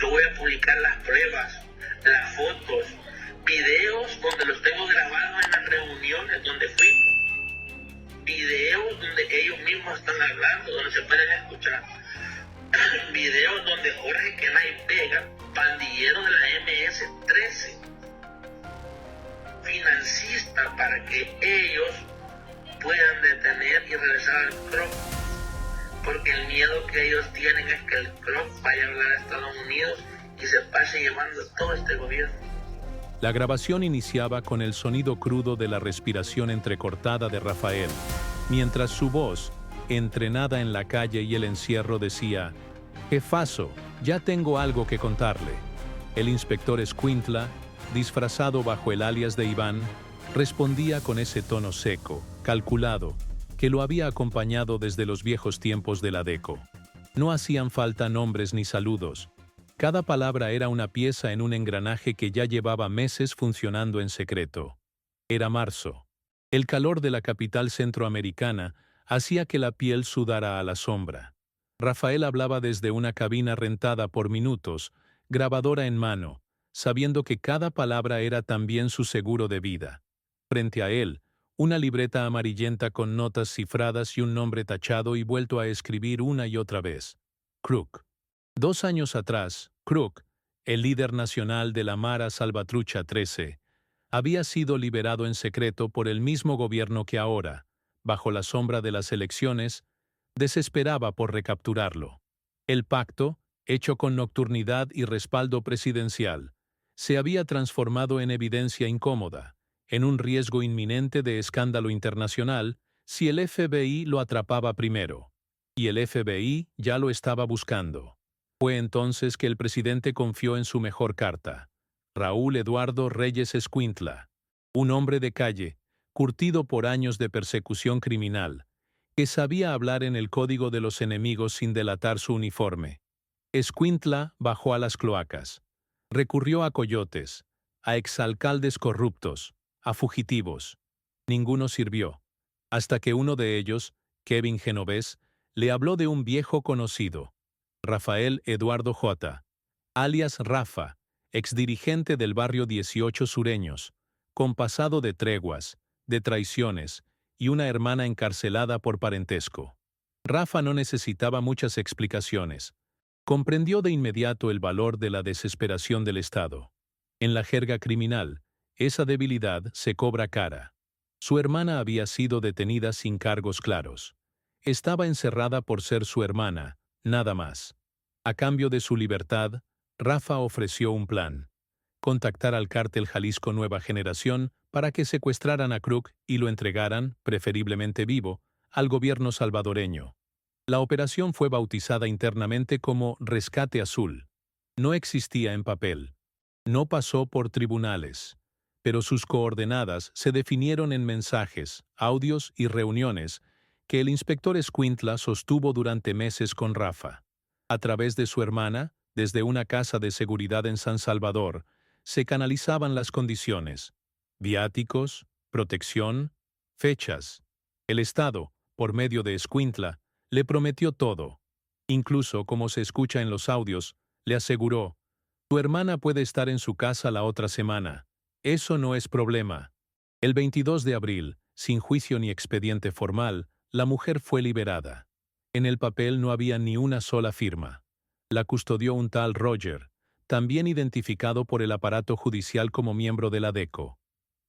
Yo voy a publicar las pruebas, las fotos, videos donde los tengo grabados en las reuniones donde fui, videos donde ellos mismos están hablando, donde se pueden escuchar, videos donde Jorge Kenay Vega, pandillero de la MS-13, financista para que ellos puedan detener y regresar al CROP, porque el miedo que ellos tienen es que el CROP vaya a hablar a Estados Unidos y se pase llevando todo este gobierno. La grabación iniciaba con el sonido crudo de la respiración entrecortada de Rafael, mientras su voz, entrenada en la calle y el encierro, decía: «Jefazo, ya tengo algo que contarle». El inspector Escuintla, disfrazado bajo el alias de Iván, respondía con ese tono seco, calculado, que lo había acompañado desde los viejos tiempos de la DECO. No hacían falta nombres ni saludos. Cada palabra era una pieza en un engranaje que ya llevaba meses funcionando en secreto. Era marzo. El calor de la capital centroamericana hacía que la piel sudara a la sombra. Rafael hablaba desde una cabina rentada por minutos, grabadora en mano, sabiendo que cada palabra era también su seguro de vida. Frente a él, una libreta amarillenta con notas cifradas y un nombre tachado y vuelto a escribir una y otra vez: Crook. 2 años atrás, Crook, el líder nacional de la Mara Salvatrucha 13, había sido liberado en secreto por el mismo gobierno que ahora, bajo la sombra de las elecciones, desesperaba por recapturarlo. El pacto, hecho con nocturnidad y respaldo presidencial, se había transformado en evidencia incómoda, en un riesgo inminente de escándalo internacional si el FBI lo atrapaba primero. Y el FBI ya lo estaba buscando. Fue entonces que el presidente confió en su mejor carta, Raúl Eduardo Reyes Escuintla, un hombre de calle, curtido por años de persecución criminal, que sabía hablar en el código de los enemigos sin delatar su uniforme. Escuintla bajó a las cloacas. Recurrió a coyotes, a exalcaldes corruptos, a fugitivos. Ninguno sirvió, hasta que uno de ellos, Kevin Genovés, le habló de un viejo conocido, Rafael Eduardo J., alias Rafa, exdirigente del barrio 18 Sureños, con pasado de treguas, de traiciones y una hermana encarcelada por parentesco. Rafa no necesitaba muchas explicaciones. Comprendió de inmediato el valor de la desesperación del Estado. En la jerga criminal, esa debilidad se cobra cara. Su hermana había sido detenida sin cargos claros. Estaba encerrada por ser su hermana, nada más. A cambio de su libertad, Rafa ofreció un plan: contactar al cártel Jalisco Nueva Generación para que secuestraran a Crook y lo entregaran, preferiblemente vivo, al gobierno salvadoreño. La operación fue bautizada internamente como Rescate Azul. No existía en papel. No pasó por tribunales. Pero sus coordenadas se definieron en mensajes, audios y reuniones que el inspector Escuintla sostuvo durante meses con Rafa. A través de su hermana, desde una casa de seguridad en San Salvador, se canalizaban las condiciones: viáticos, protección, fechas. El Estado, por medio de Escuintla, le prometió todo. Incluso, como se escucha en los audios, le aseguró: «Tu hermana puede estar en su casa la otra semana. Eso no es problema». El 22 de abril, sin juicio ni expediente formal, la mujer fue liberada. En el papel no había ni una sola firma. La custodió un tal Roger, también identificado por el aparato judicial como miembro de la DECO.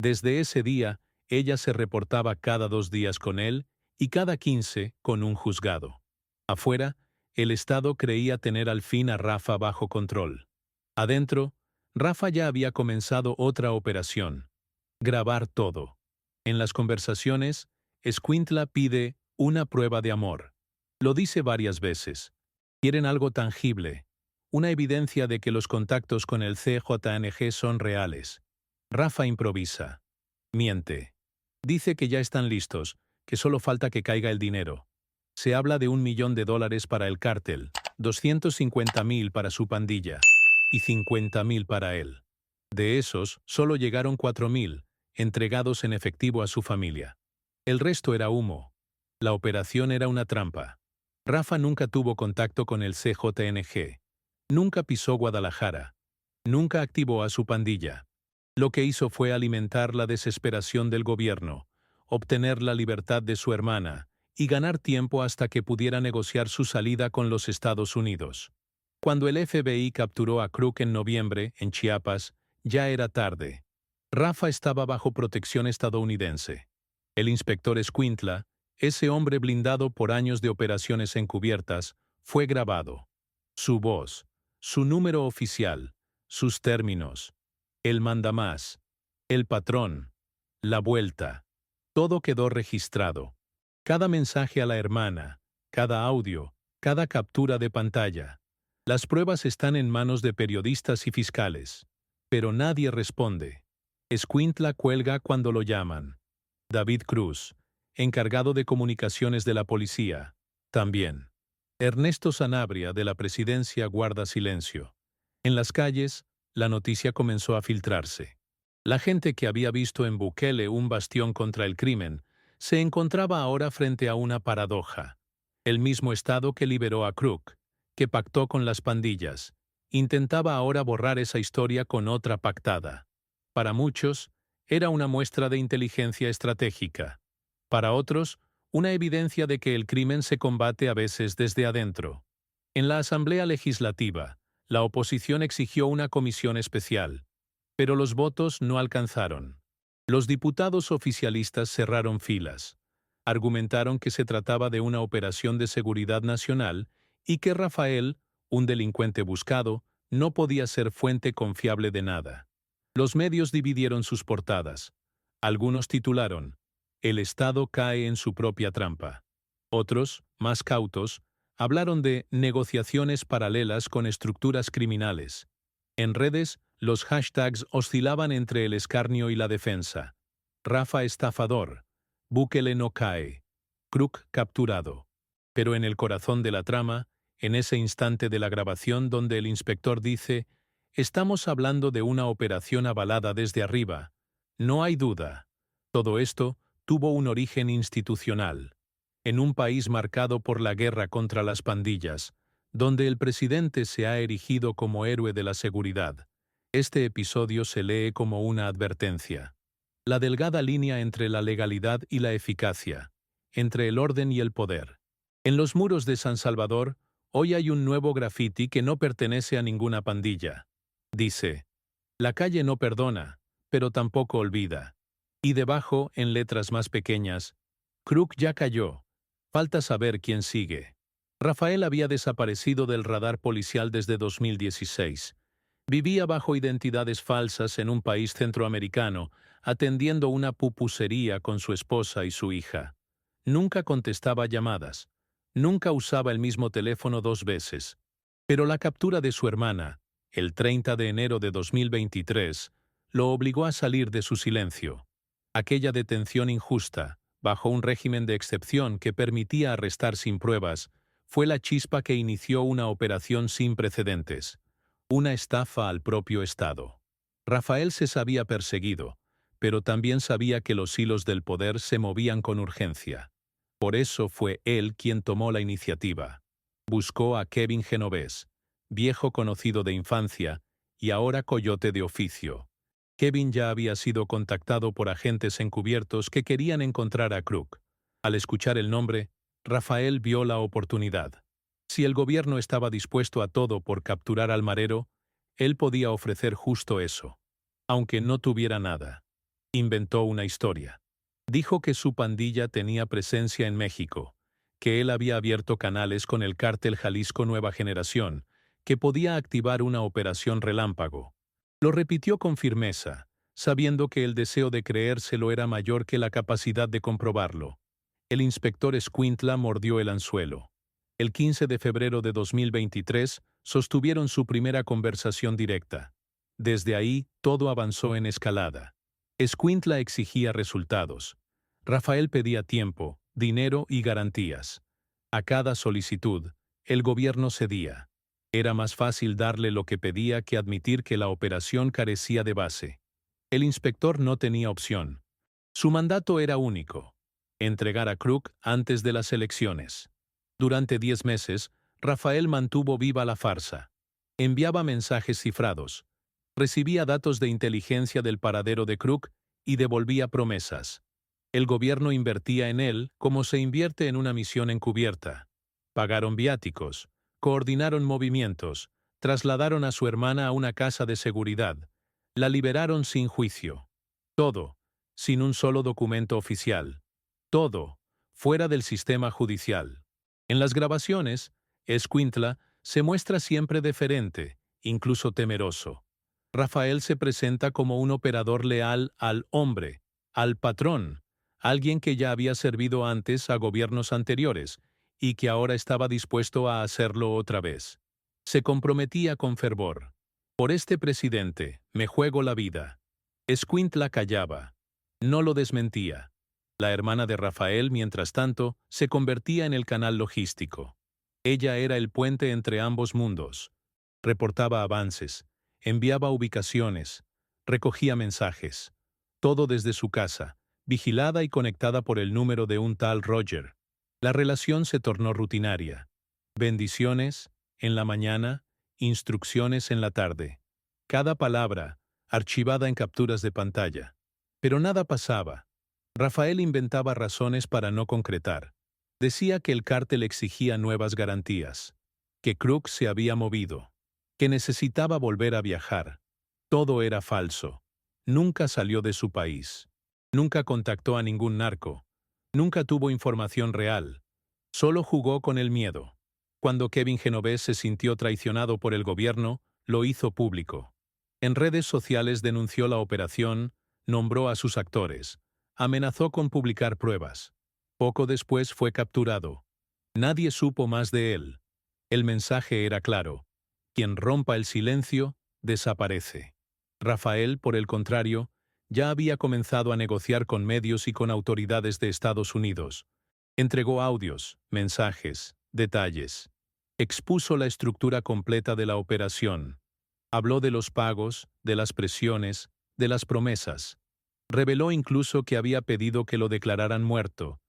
Desde ese día, ella se reportaba cada 2 días con él y cada 15 con un juzgado. Afuera, el Estado creía tener al fin a Rafa bajo control. Adentro, Rafa ya había comenzado otra operación: grabar todo. En las conversaciones, Escuintla pide una prueba de amor. Lo dice varias veces. Quieren algo tangible, una evidencia de que los contactos con el CJNG son reales. Rafa improvisa. Miente. Dice que ya están listos, que solo falta que caiga el dinero. Se habla de $1 millón para el cártel, 250,000 para su pandilla y 50,000 para él. De esos, solo llegaron 4,000, entregados en efectivo a su familia. El resto era humo. La operación era una trampa. Rafa nunca tuvo contacto con el CJNG. Nunca pisó Guadalajara. Nunca activó a su pandilla. Lo que hizo fue alimentar la desesperación del gobierno, obtener la libertad de su hermana y ganar tiempo hasta que pudiera negociar su salida con los Estados Unidos. Cuando el FBI capturó a Kruk en noviembre, en Chiapas, ya era tarde. Rafa estaba bajo protección estadounidense. El inspector Escuintla, ese hombre blindado por años de operaciones encubiertas, fue grabado. Su voz, su número oficial, sus términos, el mandamás, el patrón, la vuelta, todo quedó registrado. Cada mensaje a la hermana, cada audio, cada captura de pantalla. Las pruebas están en manos de periodistas y fiscales. Pero nadie responde. Escuintla cuelga cuando lo llaman. David Cruz, encargado de comunicaciones de la policía, también. Ernesto Sanabria, de la presidencia, guarda silencio. En las calles, la noticia comenzó a filtrarse. La gente que había visto en Bukele un bastión contra el crimen, se encontraba ahora frente a una paradoja. El mismo Estado que liberó a Kruk, que pactó con las pandillas, intentaba ahora borrar esa historia con otra pactada. Para muchos, era una muestra de inteligencia estratégica. Para otros, una evidencia de que el crimen se combate a veces desde adentro. En la Asamblea Legislativa, la oposición exigió una comisión especial, pero los votos no alcanzaron. Los diputados oficialistas cerraron filas. Argumentaron que se trataba de una operación de seguridad nacional y que Rafael, un delincuente buscado, no podía ser fuente confiable de nada. Los medios dividieron sus portadas. Algunos titularon: "El Estado cae en su propia trampa". Otros, más cautos, hablaron de negociaciones paralelas con estructuras criminales. En redes, los hashtags oscilaban entre el escarnio y la defensa. Rafa estafador. Bukele no cae. Kruk capturado. Pero en el corazón de la trama, en ese instante de la grabación donde el inspector dice: "Estamos hablando de una operación avalada desde arriba", no hay duda. Todo esto tuvo un origen institucional. En un país marcado por la guerra contra las pandillas, donde el presidente se ha erigido como héroe de la seguridad, este episodio se lee como una advertencia. La delgada línea entre la legalidad y la eficacia, entre el orden y el poder. En los muros de San Salvador, hoy hay un nuevo grafiti que no pertenece a ninguna pandilla. Dice: "La calle no perdona, pero tampoco olvida". Y debajo, en letras más pequeñas: "Kruk ya cayó. Falta saber quién sigue". Rafael había desaparecido del radar policial desde 2016. Vivía bajo identidades falsas en un país centroamericano, atendiendo una pupusería con su esposa y su hija. Nunca contestaba llamadas. Nunca usaba el mismo teléfono 2 veces. Pero la captura de su hermana, el 30 de enero de 2023, lo obligó a salir de su silencio. Aquella detención injusta, bajo un régimen de excepción que permitía arrestar sin pruebas, fue la chispa que inició una operación sin precedentes. Una estafa al propio Estado. Rafael se sabía perseguido, pero también sabía que los hilos del poder se movían con urgencia. Por eso fue él quien tomó la iniciativa. Buscó a Kevin Genovés, viejo conocido de infancia y ahora coyote de oficio. Kevin ya había sido contactado por agentes encubiertos que querían encontrar a Kruk. Al escuchar el nombre, Rafael vio la oportunidad. Si el gobierno estaba dispuesto a todo por capturar al marero, él podía ofrecer justo eso. Aunque no tuviera nada. Inventó una historia. Dijo que su pandilla tenía presencia en México, que él había abierto canales con el cártel Jalisco Nueva Generación, que podía activar una operación relámpago. Lo repitió con firmeza, sabiendo que el deseo de creérselo era mayor que la capacidad de comprobarlo. El inspector Escuintla mordió el anzuelo. El 15 de febrero de 2023, sostuvieron su primera conversación directa. Desde ahí, todo avanzó en escalada. Escuintla exigía resultados. Rafael pedía tiempo, dinero y garantías. A cada solicitud, el gobierno cedía. Era más fácil darle lo que pedía que admitir que la operación carecía de base. El inspector no tenía opción. Su mandato era único: entregar a Kruk antes de las elecciones. Durante 10 meses, Rafael mantuvo viva la farsa. Enviaba mensajes cifrados, recibía datos de inteligencia del paradero de Crook y devolvía promesas. El gobierno invertía en él como se invierte en una misión encubierta. Pagaron viáticos, coordinaron movimientos, trasladaron a su hermana a una casa de seguridad, la liberaron sin juicio. Todo, sin un solo documento oficial. Todo, fuera del sistema judicial. En las grabaciones, Escuintla se muestra siempre deferente, incluso temeroso. Rafael se presenta como un operador leal al hombre, al patrón, alguien que ya había servido antes a gobiernos anteriores y que ahora estaba dispuesto a hacerlo otra vez. Se comprometía con fervor. Por este presidente, me juego la vida. Escuintla callaba. No lo desmentía. La hermana de Rafael, mientras tanto, se convertía en el canal logístico. Ella era el puente entre ambos mundos. Reportaba avances, enviaba ubicaciones, recogía mensajes. Todo desde su casa, vigilada y conectada por el número de un tal Roger. La relación se tornó rutinaria. Bendiciones, en la mañana, instrucciones en la tarde. Cada palabra, archivada en capturas de pantalla. Pero nada pasaba. Rafael inventaba razones para no concretar. Decía que el cártel exigía nuevas garantías, que Crook se había movido, que necesitaba volver a viajar. Todo era falso. Nunca salió de su país. Nunca contactó a ningún narco. Nunca tuvo información real. Solo jugó con el miedo. Cuando Kevin Genovés se sintió traicionado por el gobierno, lo hizo público. En redes sociales denunció la operación, nombró a sus actores, amenazó con publicar pruebas. Poco después fue capturado. Nadie supo más de él. El mensaje era claro. Quien rompa el silencio, desaparece. Rafael, por el contrario, ya había comenzado a negociar con medios y con autoridades de Estados Unidos. Entregó audios, mensajes, detalles. Expuso la estructura completa de la operación. Habló de los pagos, de las presiones, de las promesas. Reveló incluso que había pedido que lo declararan muerto,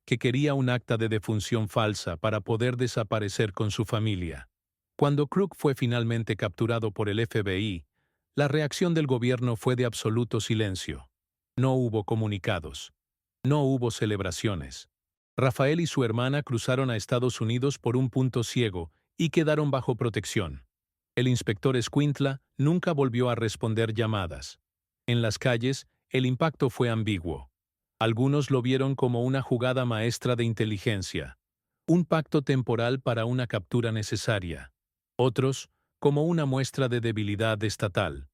que quería un acta de defunción falsa para poder desaparecer con su familia. Cuando Crook fue finalmente capturado por el FBI, la reacción del gobierno fue de absoluto silencio. No hubo comunicados. No hubo celebraciones. Rafael y su hermana cruzaron a Estados Unidos por un punto ciego y quedaron bajo protección. El inspector Escuintla nunca volvió a responder llamadas. En las calles, el impacto fue ambiguo. Algunos lo vieron como una jugada maestra de inteligencia, un pacto temporal para una captura necesaria. Otros, como una muestra de debilidad estatal.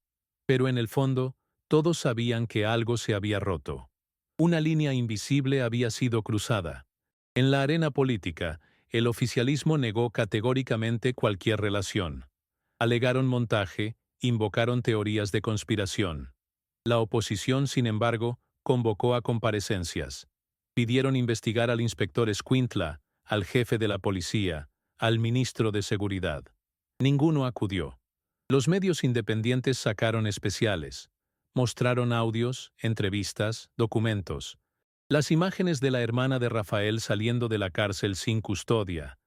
Pero en el fondo, todos sabían que algo se había roto. Una línea invisible había sido cruzada. En la arena política, el oficialismo negó categóricamente cualquier relación. Alegaron montaje, invocaron teorías de conspiración. La oposición, sin embargo, convocó a comparecencias. Pidieron investigar al inspector Escuintla, al jefe de la policía, al ministro de Seguridad. Ninguno acudió. Los medios independientes sacaron especiales. Mostraron audios, entrevistas, documentos. Las imágenes de la hermana de Rafael saliendo de la cárcel sin custodia.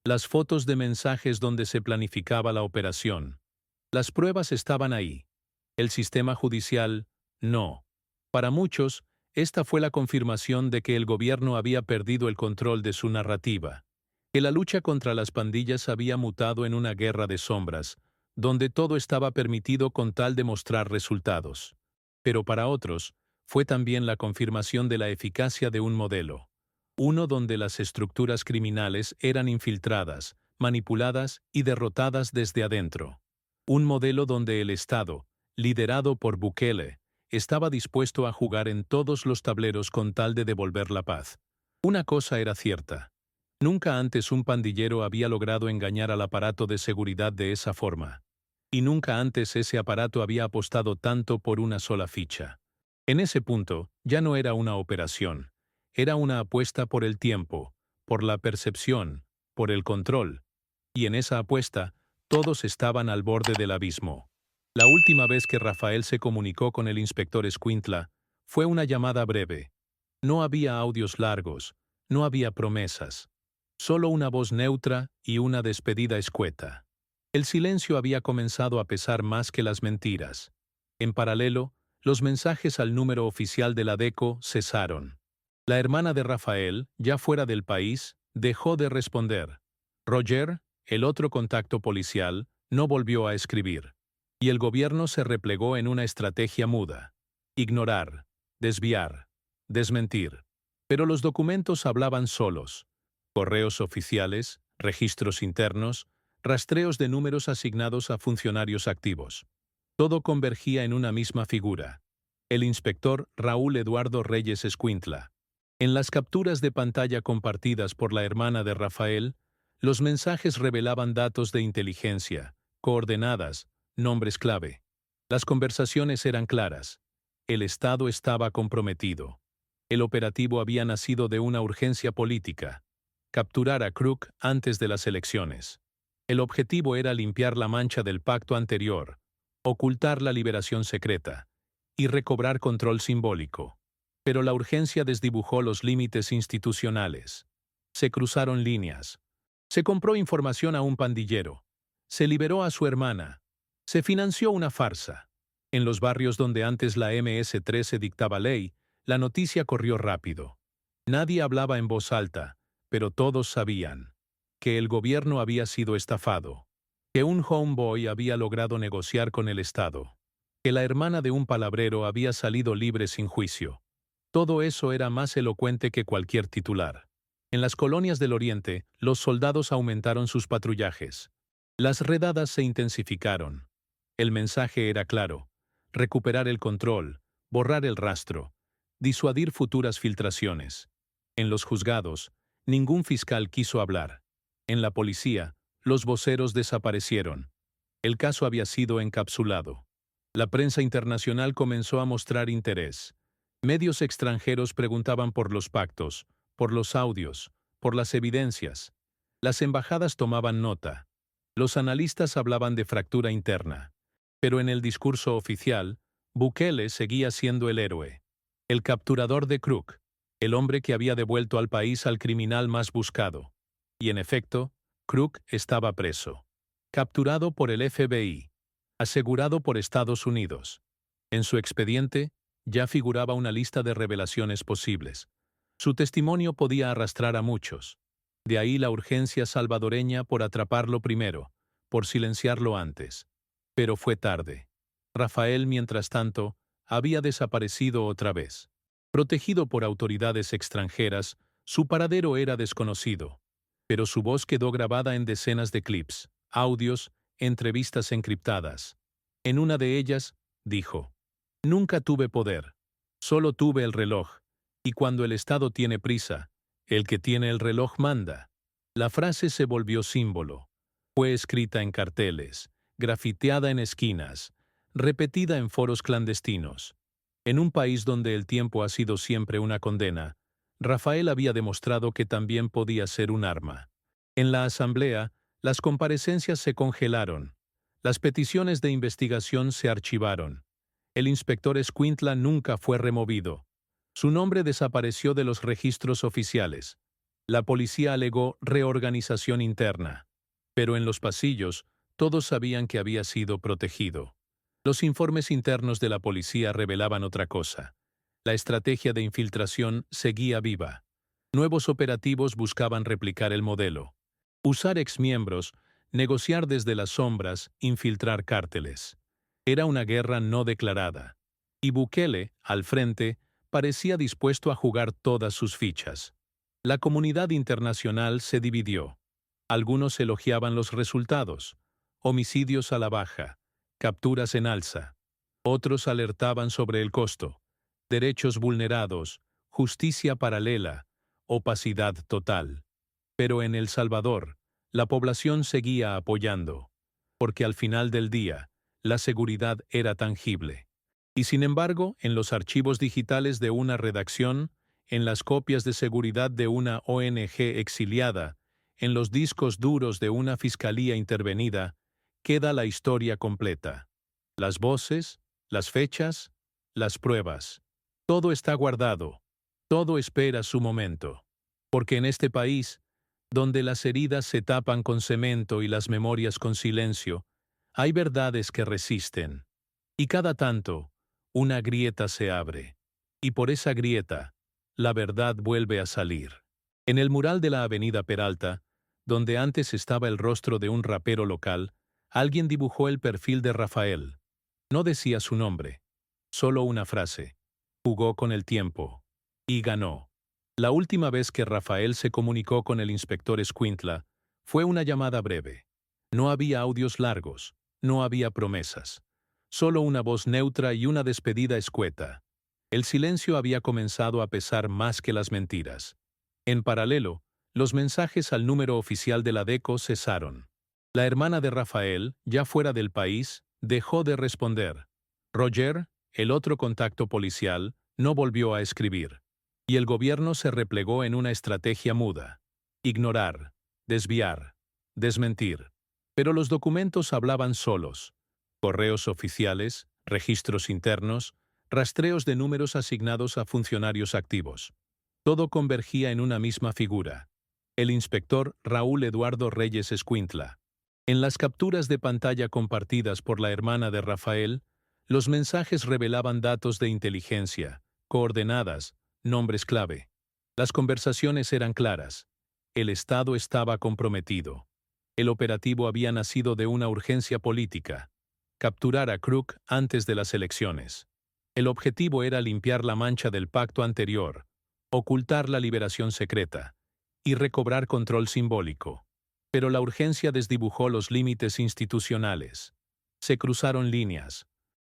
Las fotos de mensajes donde se planificaba la operación. Las pruebas estaban ahí. El sistema judicial, no. Para muchos, esta fue la confirmación de que el gobierno había perdido el control de su narrativa, que la lucha contra las pandillas había mutado en una guerra de sombras, donde todo estaba permitido con tal de mostrar resultados. Pero para otros, fue también la confirmación de la eficacia de un modelo, uno donde las estructuras criminales eran infiltradas, manipuladas y derrotadas desde adentro. Un modelo donde el Estado, liderado por Bukele, estaba dispuesto a jugar en todos los tableros con tal de devolver la paz. Una cosa era cierta. Nunca antes un pandillero había logrado engañar al aparato de seguridad de esa forma. Y nunca antes ese aparato había apostado tanto por una sola ficha. En ese punto, ya no era una operación. Era una apuesta por el tiempo, por la percepción, por el control. Y en esa apuesta, todos estaban al borde del abismo. La última vez que Rafael se comunicó con el inspector Escuintla fue una llamada breve. No había audios largos, no había promesas. Solo una voz neutra y una despedida escueta. El silencio había comenzado a pesar más que las mentiras. En paralelo, los mensajes al número oficial de la DECO cesaron. La hermana de Rafael, ya fuera del país, dejó de responder. Roger, el otro contacto policial, no volvió a escribir. Y el gobierno se replegó en una estrategia muda. Ignorar, desviar, desmentir. Pero los documentos hablaban solos. Correos oficiales, registros internos, rastreos de números asignados a funcionarios activos. Todo convergía en una misma figura. El inspector Raúl Eduardo Reyes Escuintla. En las capturas de pantalla compartidas por la hermana de Rafael, los mensajes revelaban datos de inteligencia, coordenadas, nombres clave. Las conversaciones eran claras. El Estado estaba comprometido. El operativo había nacido de una urgencia política: capturar a Crook antes de las elecciones. El objetivo era limpiar la mancha del pacto anterior, ocultar la liberación secreta y recobrar control simbólico. Pero la urgencia desdibujó los límites institucionales. Se cruzaron líneas. Se compró información a un pandillero. Se liberó a su hermana. Se financió una farsa. En los barrios donde antes la MS-13 dictaba ley, la noticia corrió rápido. Nadie hablaba en voz alta, pero todos sabían que el gobierno había sido estafado, que un homeboy había logrado negociar con el Estado, que la hermana de un palabrero había salido libre sin juicio. Todo eso era más elocuente que cualquier titular. En las colonias del Oriente, los soldados aumentaron sus patrullajes. Las redadas se intensificaron. El mensaje era claro: recuperar el control, borrar el rastro, disuadir futuras filtraciones. En los juzgados, ningún fiscal quiso hablar. En la policía, los voceros desaparecieron. El caso había sido encapsulado. La prensa internacional comenzó a mostrar interés. Medios extranjeros preguntaban por los pactos, por los audios, por las evidencias. Las embajadas tomaban nota. Los analistas hablaban de fractura interna. Pero en el discurso oficial, Bukele seguía siendo el héroe, el capturador de Crook, el hombre que había devuelto al país al criminal más buscado. Y en efecto, Crook estaba preso. Capturado por el FBI. Asegurado por Estados Unidos. En su expediente, ya figuraba una lista de revelaciones posibles. Su testimonio podía arrastrar a muchos. De ahí la urgencia salvadoreña por atraparlo primero, por silenciarlo antes. Pero fue tarde. Rafael, mientras tanto, había desaparecido otra vez. Protegido por autoridades extranjeras, su paradero era desconocido. Pero su voz quedó grabada en decenas de clips, audios, entrevistas encriptadas. En una de ellas, dijo: «Nunca tuve poder. Solo tuve el reloj. Y cuando el Estado tiene prisa, el que tiene el reloj manda». La frase se volvió símbolo. Fue escrita en carteles, grafiteada en esquinas, repetida en foros clandestinos. En un país donde el tiempo ha sido siempre una condena, Rafael había demostrado que también podía ser un arma. En la asamblea, las comparecencias se congelaron. Las peticiones de investigación se archivaron. El inspector Escuintla nunca fue removido. Su nombre desapareció de los registros oficiales. La policía alegó reorganización interna. Pero en los pasillos, todos sabían que había sido protegido. Los informes internos de la policía revelaban otra cosa. La estrategia de infiltración seguía viva. Nuevos operativos buscaban replicar el modelo. Usar exmiembros, negociar desde las sombras, infiltrar cárteles. Era una guerra no declarada. Y Bukele, al frente, parecía dispuesto a jugar todas sus fichas. La comunidad internacional se dividió. Algunos elogiaban los resultados: homicidios a la baja, capturas en alza. Otros alertaban sobre el costo: derechos vulnerados, justicia paralela, opacidad total. Pero en El Salvador, la población seguía apoyando, porque al final del día, la seguridad era tangible. Y sin embargo, en los archivos digitales de una redacción, en las copias de seguridad de una ONG exiliada, en los discos duros de una fiscalía intervenida, queda la historia completa. Las voces, las fechas, las pruebas. Todo está guardado. Todo espera su momento. Porque en este país, Donde las heridas se tapan con cemento y las memorias con silencio, hay verdades que resisten. Y cada tanto, una grieta se abre. Y por esa grieta, la verdad vuelve a salir. En el mural de la avenida Peralta, donde antes estaba el rostro de un rapero local, alguien dibujó el perfil de Rafael. No decía su nombre, solo una frase. Jugó con el tiempo. Y ganó. La última vez que Rafael se comunicó con el inspector Escuintla, fue una llamada breve. No había audios largos, no había promesas. Solo una voz neutra y una despedida escueta. El silencio había comenzado a pesar más que las mentiras. En paralelo, los mensajes al número oficial de la DECO cesaron. La hermana de Rafael, ya fuera del país, dejó de responder. Roger, el otro contacto policial, no volvió a escribir. Y el gobierno se replegó en una estrategia muda. Ignorar, desviar, desmentir. Pero los documentos hablaban solos. Correos oficiales, registros internos, rastreos de números asignados a funcionarios activos. Todo convergía en una misma figura. El inspector Raúl Eduardo Reyes Escuintla. En las capturas de pantalla compartidas por la hermana de Rafael, los mensajes revelaban datos de inteligencia, coordenadas, nombres clave. Las conversaciones eran claras. El Estado estaba comprometido. El operativo había nacido de una urgencia política. Capturar a Crook antes de las elecciones. El objetivo era limpiar la mancha del pacto anterior, ocultar la liberación secreta y recobrar control simbólico. Pero la urgencia desdibujó los límites institucionales. Se cruzaron líneas.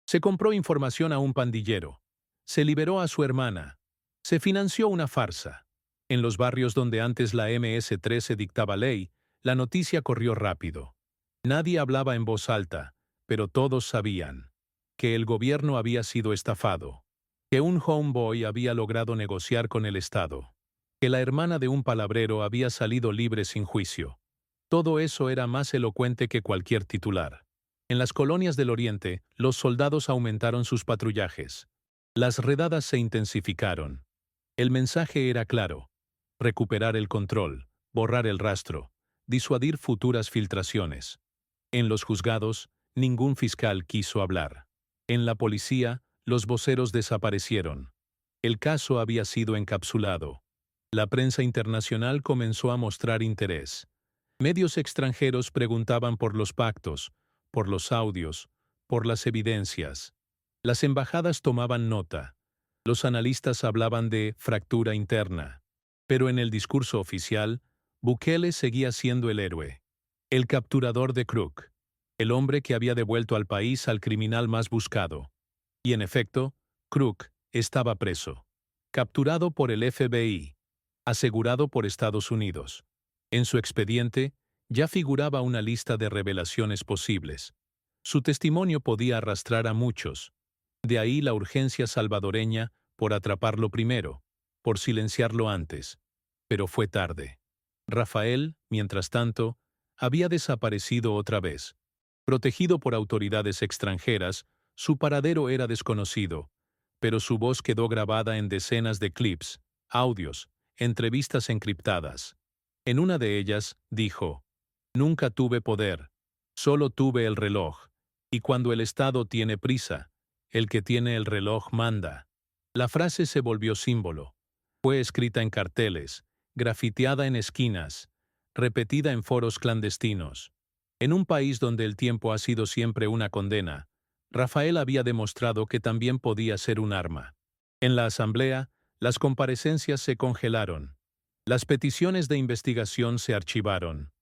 Se compró información a un pandillero. Se liberó a su hermana. Se financió una farsa. En los barrios donde antes la MS-13 dictaba ley, la noticia corrió rápido. Nadie hablaba en voz alta, pero todos sabían que el gobierno había sido estafado, que un homeboy había logrado negociar con el Estado, que la hermana de un palabrero había salido libre sin juicio. Todo eso era más elocuente que cualquier titular. En las colonias del Oriente, los soldados aumentaron sus patrullajes. Las redadas se intensificaron. El mensaje era claro: recuperar el control, borrar el rastro, disuadir futuras filtraciones. En los juzgados, ningún fiscal quiso hablar. En la policía, los voceros desaparecieron. El caso había sido encapsulado. La prensa internacional comenzó a mostrar interés. Medios extranjeros preguntaban por los pactos, por los audios, por las evidencias. Las embajadas tomaban nota. Los analistas hablaban de fractura interna. Pero en el discurso oficial, Bukele seguía siendo el héroe. El capturador de Crook. El hombre que había devuelto al país al criminal más buscado. Y en efecto, Crook estaba preso. Capturado por el FBI. Asegurado por Estados Unidos. En su expediente, ya figuraba una lista de revelaciones posibles. Su testimonio podía arrastrar a muchos. De ahí la urgencia salvadoreña por atraparlo primero, por silenciarlo antes. Pero fue tarde. Rafael, mientras tanto, había desaparecido otra vez. Protegido por autoridades extranjeras, su paradero era desconocido, pero su voz quedó grabada en decenas de clips, audios, entrevistas encriptadas. En una de ellas, dijo: «Nunca tuve poder, solo tuve el reloj, y cuando el Estado tiene prisa, el que tiene el reloj manda». La frase se volvió símbolo. Fue escrita en carteles, grafiteada en esquinas, repetida en foros clandestinos. En un país donde el tiempo ha sido siempre una condena, Rafael había demostrado que también podía ser un arma. En la asamblea, las comparecencias se congelaron. Las peticiones de investigación se archivaron.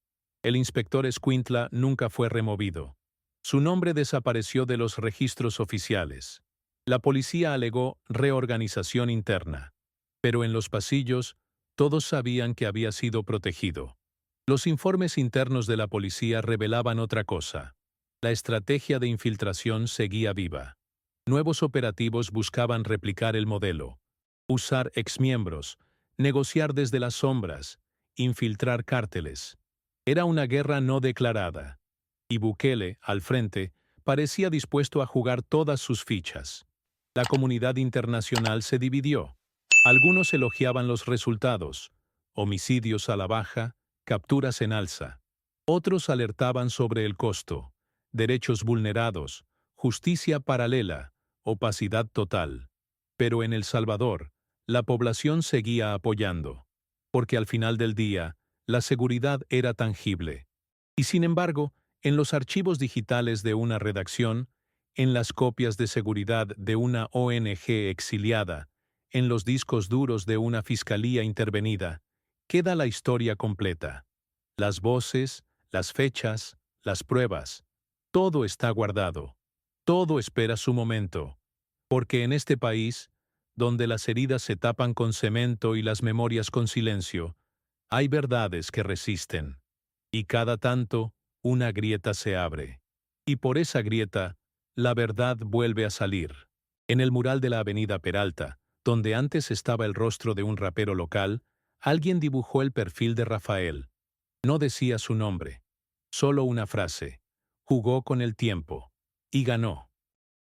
El inspector Escuintla nunca fue removido. Su nombre desapareció de los registros oficiales. La policía alegó reorganización interna. Pero en los pasillos, todos sabían que había sido protegido. Los informes internos de la policía revelaban otra cosa. La estrategia de infiltración seguía viva. Nuevos operativos buscaban replicar el modelo. Usar exmiembros, negociar desde las sombras, infiltrar cárteles. Era una guerra no declarada. Y Bukele, al frente, parecía dispuesto a jugar todas sus fichas. La comunidad internacional se dividió. Algunos elogiaban los resultados: homicidios a la baja, capturas en alza. Otros alertaban sobre el costo, derechos vulnerados, justicia paralela, opacidad total. Pero en El Salvador, la población seguía apoyando, porque al final del día, la seguridad era tangible. Y sin embargo, en los archivos digitales de una redacción, en las copias de seguridad de una ONG exiliada, en los discos duros de una fiscalía intervenida, queda la historia completa. Las voces, las fechas, las pruebas, todo está guardado. Todo espera su momento. Porque en este país, donde las heridas se tapan con cemento y las memorias con silencio, hay verdades que resisten. Y cada tanto, una grieta se abre. Y por esa grieta, la verdad vuelve a salir. En el mural de la avenida Peralta, donde antes estaba el rostro de un rapero local, alguien dibujó el perfil de Rafael. No decía su nombre, solo una frase. Jugó con el tiempo. Y ganó.